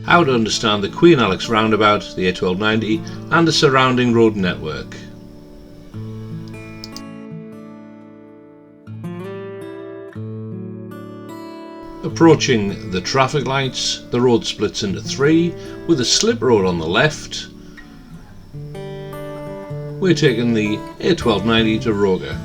How to understand the Queen Alex roundabout, the A1290 and the surrounding road network. Approaching the traffic lights, the road splits into three with a slip road on the left. We're taking the A1290 to Roga.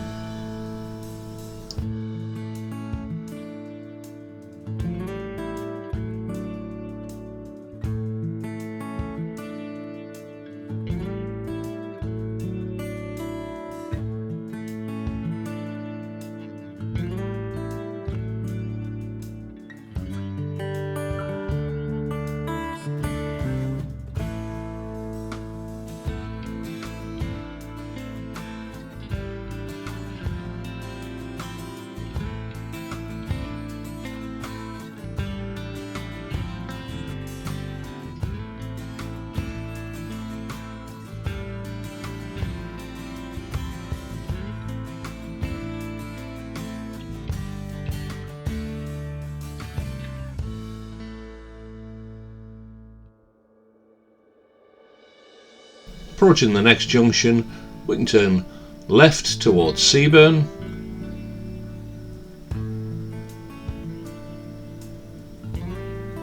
Approaching the next junction, we can turn left towards Seaburn.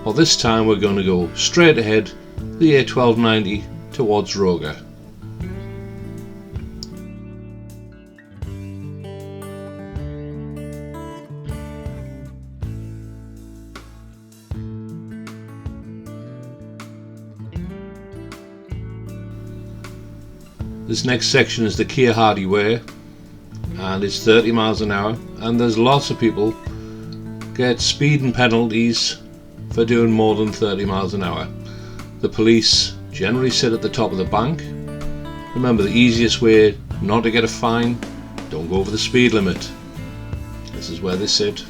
Well, this time we're going to go straight ahead, the A1290 towards Roga. This next section is the Keir Hardie Way and it's 30 miles an hour, and there's lots of people get speeding penalties for doing more than 30 miles an hour. The police generally sit at the top of the bank. Remember, the easiest way not to get a fine, don't go over the speed limit. This is where they sit.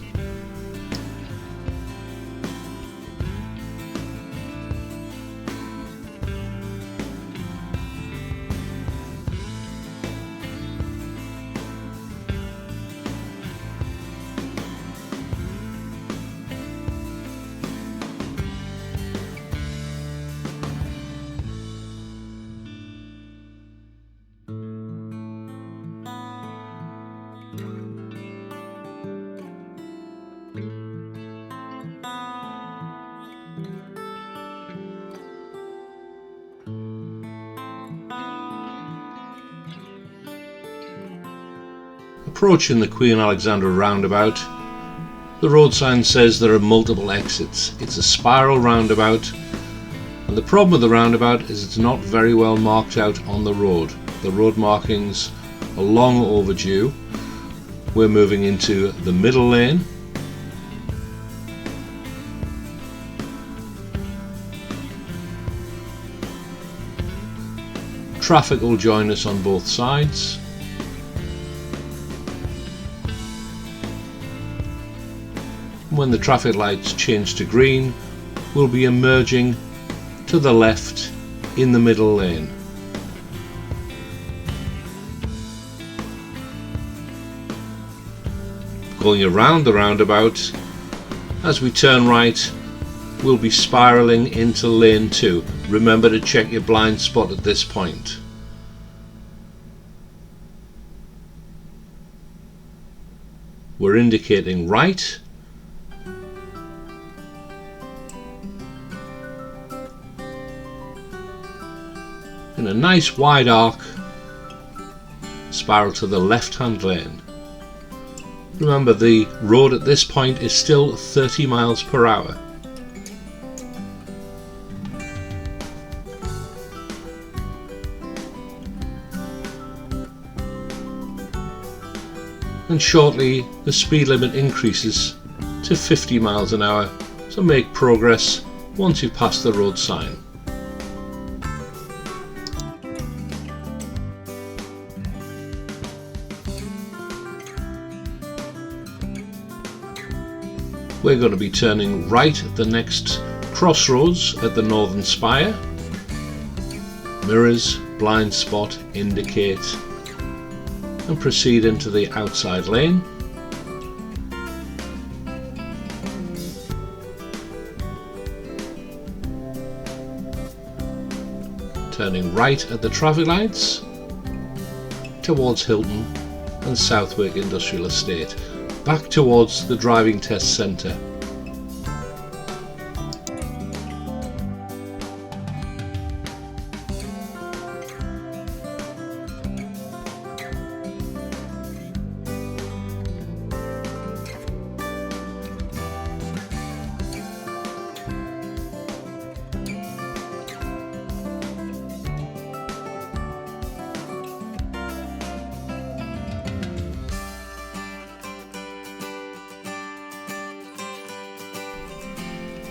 Approaching the Queen Alexandra roundabout, the road sign says there are multiple exits. It's a spiral roundabout, and the problem with the roundabout is it's not very well marked out on the road. The road markings are long overdue. We're moving into the middle lane. Traffic will join us on both sides. When the traffic lights change to green, we'll be emerging to the left in the middle lane. Going around the roundabout, as we turn right, we'll be spiralling into lane 2. Remember to check your blind spot at this point. We're indicating right. In a nice wide arc, spiral to the left-hand lane. Remember, the road at this point is still 30 miles per hour. And shortly the speed limit increases to 50 miles an hour, so make progress once you've passed the road sign. We're going to be turning right at the next crossroads at the northern spire. Mirrors, blind spot, indicate, and proceed into the outside lane. turning right at the traffic lights towards Hilton and Southwick Industrial Estate, back towards the driving test centre.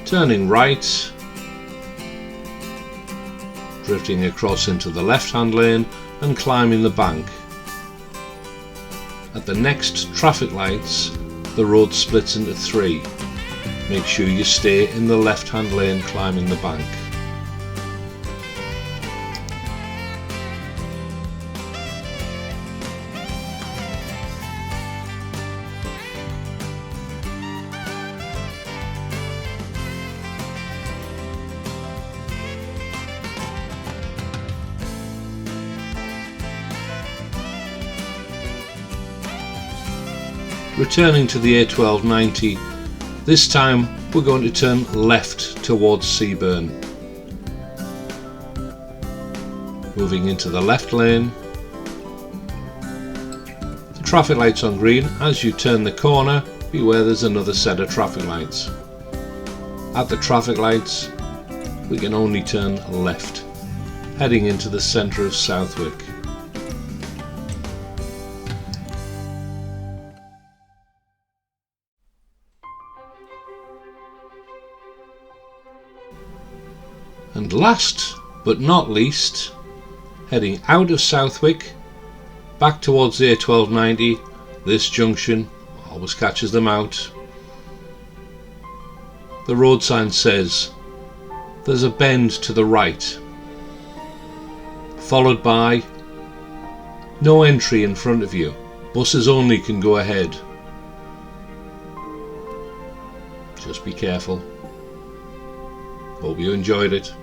Turning right, drifting across into the left-hand lane and climbing the bank. At the next traffic lights, the road splits into three. Make sure you stay in the left-hand lane climbing the bank. Returning to the A1290, this time we're going to turn left towards Seaburn. Moving into the left lane. The traffic light's on green. As you turn the corner, beware there's another set of traffic lights. At the traffic lights, we can only turn left, heading into the centre of Southwick. And last but not least, heading out of Southwick, back towards the A1290, this junction always catches them out. The road sign says there's a bend to the right, followed by no entry in front of you, buses only can go ahead. Just be careful. Hope you enjoyed it.